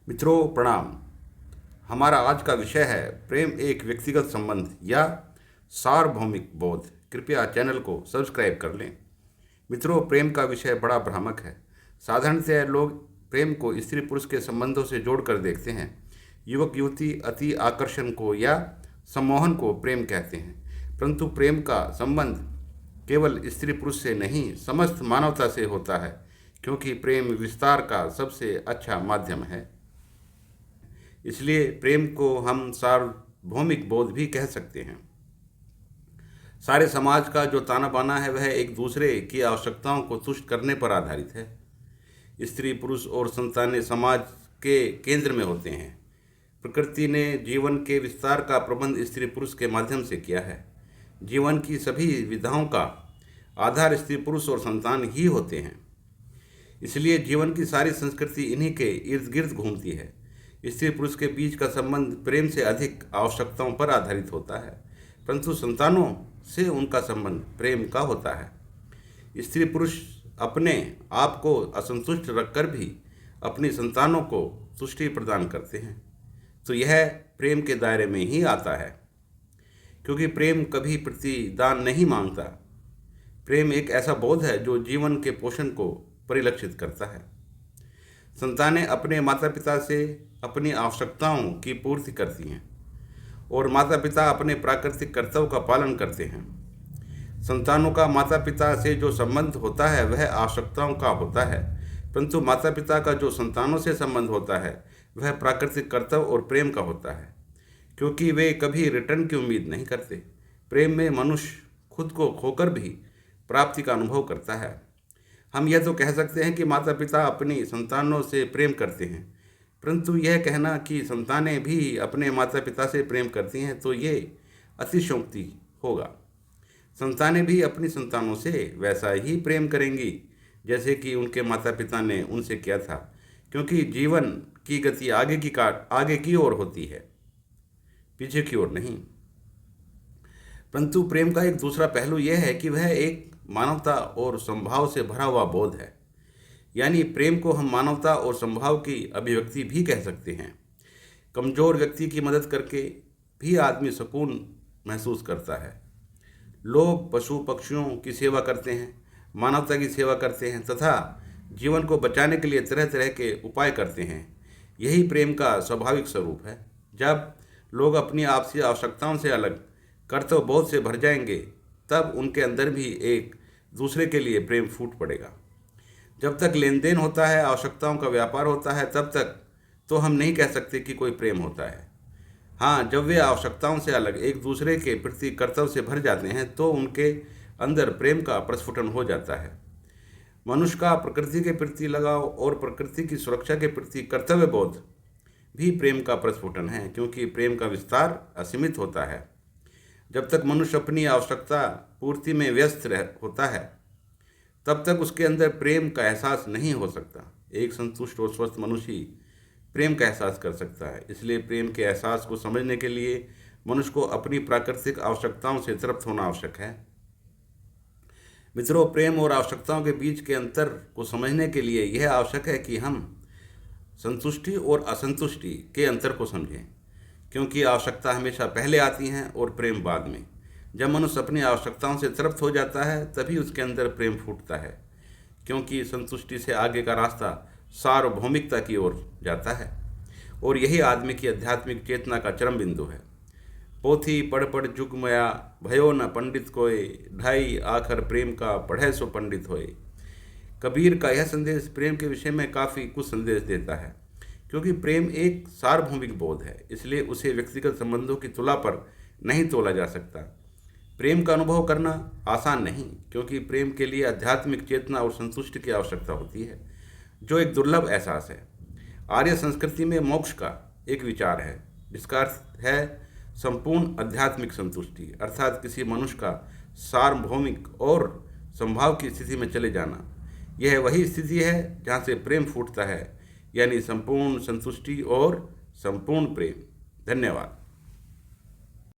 मित्रों प्रणाम। हमारा आज का विषय है प्रेम एक व्यक्तिगत संबंध या सार्वभौमिक बोध। कृपया चैनल को सब्सक्राइब कर लें। मित्रों, प्रेम का विषय बड़ा भ्रामक है। साधारणतः लोग प्रेम को स्त्री पुरुष के संबंधों से जोड़कर देखते हैं। युवक युवती अति आकर्षण को या सम्मोहन को प्रेम कहते हैं, परंतु प्रेम का संबंध केवल स्त्री पुरुष से नहीं समस्त मानवता से होता है, क्योंकि प्रेम विस्तार का सबसे अच्छा माध्यम है। इसलिए प्रेम को हम सार्वभौमिक बोध भी कह सकते हैं। सारे समाज का जो ताना बाना है वह एक दूसरे की आवश्यकताओं को तुष्ट करने पर आधारित है। स्त्री पुरुष और संतानें समाज के केंद्र में होते हैं। प्रकृति ने जीवन के विस्तार का प्रबंध स्त्री पुरुष के माध्यम से किया है। जीवन की सभी विधाओं का आधार स्त्री पुरुष और संतान ही होते हैं। इसलिए जीवन की सारी संस्कृति इन्हीं के इर्द गिर्द घूमती है। स्त्री पुरुष के बीच का संबंध प्रेम से अधिक आवश्यकताओं पर आधारित होता है, परंतु संतानों से उनका संबंध प्रेम का होता है। स्त्री पुरुष अपने आप को असंतुष्ट रखकर भी अपनी संतानों को तुष्टि प्रदान करते हैं, तो यह प्रेम के दायरे में ही आता है, क्योंकि प्रेम कभी प्रतिदान नहीं मांगता। प्रेम एक ऐसा बोध है जो जीवन के पोषण को परिलक्षित करता है। संतानें अपने माता पिता से अपनी आवश्यकताओं की पूर्ति करती हैं और माता पिता अपने प्राकृतिक कर्तव्य का पालन करते हैं। संतानों का माता पिता से जो संबंध होता है वह आवश्यकताओं का होता है, परंतु माता पिता का जो संतानों से संबंध होता है वह प्राकृतिक कर्तव्य और प्रेम का होता है, क्योंकि वे कभी रिटर्न की उम्मीद नहीं करते। प्रेम में मनुष्य खुद को खोकर भी प्राप्ति का अनुभव करता है। हम यह तो कह सकते हैं कि माता पिता अपनी संतानों से प्रेम करते हैं, परंतु यह कहना कि संतानें भी अपने माता पिता से प्रेम करती हैं तो ये अतिशयोक्ति होगा। संतानें भी अपनी संतानों से वैसा ही प्रेम करेंगी जैसे कि उनके माता पिता ने उनसे किया था, क्योंकि जीवन की गति आगे की ओर होती है, पीछे की ओर नहीं। परंतु प्रेम का एक दूसरा पहलू यह है कि वह एक मानवता और समभाव से भरा हुआ बोध है। यानी प्रेम को हम मानवता और समभाव की अभिव्यक्ति भी कह सकते हैं। कमज़ोर व्यक्ति की मदद करके भी आदमी सुकून महसूस करता है। लोग पशु पक्षियों की सेवा करते हैं, मानवता की सेवा करते हैं तथा जीवन को बचाने के लिए तरह तरह के उपाय करते हैं। यही प्रेम का स्वाभाविक स्वरूप है। जब लोग अपनी आपसी आवश्यकताओं से अलग कर्तव्य बोध से भर जाएंगे, तब उनके अंदर भी एक दूसरे के लिए प्रेम फूट पड़ेगा। जब तक लेन देन होता है, आवश्यकताओं का व्यापार होता है, तब तक तो हम नहीं कह सकते कि कोई प्रेम होता है। हाँ, जब वे आवश्यकताओं से अलग एक दूसरे के प्रति कर्तव्य से भर जाते हैं तो उनके अंदर प्रेम का प्रस्फुटन हो जाता है। मनुष्य का प्रकृति के प्रति लगाव और प्रकृति की सुरक्षा के प्रति कर्तव्य बोध भी प्रेम का प्रस्फुटन है, क्योंकि प्रेम का विस्तार असीमित होता है। जब तक मनुष्य अपनी आवश्यकता पूर्ति में व्यस्त होता है, तब तक उसके अंदर प्रेम का एहसास नहीं हो सकता। एक संतुष्ट और स्वस्थ मनुष्य ही प्रेम का एहसास कर सकता है। इसलिए प्रेम के एहसास को समझने के लिए मनुष्य को अपनी प्राकृतिक आवश्यकताओं से तृप्त होना आवश्यक है। मित्रों, प्रेम और आवश्यकताओं के बीच के अंतर को समझने के लिए यह आवश्यक है कि हम संतुष्टि और असंतुष्टि के अंतर को समझें, क्योंकि आवश्यकता हमेशा पहले आती हैं और प्रेम बाद में। जब मनुष्य अपनी आवश्यकताओं से तृप्त हो जाता है तभी उसके अंदर प्रेम फूटता है, क्योंकि संतुष्टि से आगे का रास्ता सार्वभौमिकता की ओर जाता है और यही आदमी की आध्यात्मिक चेतना का चरम बिंदु है। पोथी पढ़ पढ़ जुगमया भयो न पंडित कोय, ढाई आखर प्रेम का पढ़े सो पंडित होए। कबीर का यह संदेश प्रेम के विषय में काफ़ी कुछ संदेश देता है, क्योंकि प्रेम एक सार्वभौमिक बोध है, इसलिए उसे व्यक्तिगत संबंधों की तुला पर नहीं तोला जा सकता। प्रेम का अनुभव करना आसान नहीं, क्योंकि प्रेम के लिए आध्यात्मिक चेतना और संतुष्टि की आवश्यकता होती है, जो एक दुर्लभ एहसास है। आर्य संस्कृति में मोक्ष का एक विचार है, जिसका अर्थ है संपूर्ण आध्यात्मिक संतुष्टि, अर्थात किसी मनुष्य का सार्वभौमिक और संभाव की स्थिति में चले जाना। यह वही स्थिति है जहाँ से प्रेम फूटता है, यानी संपूर्ण संतुष्टि और संपूर्ण प्रेम। धन्यवाद।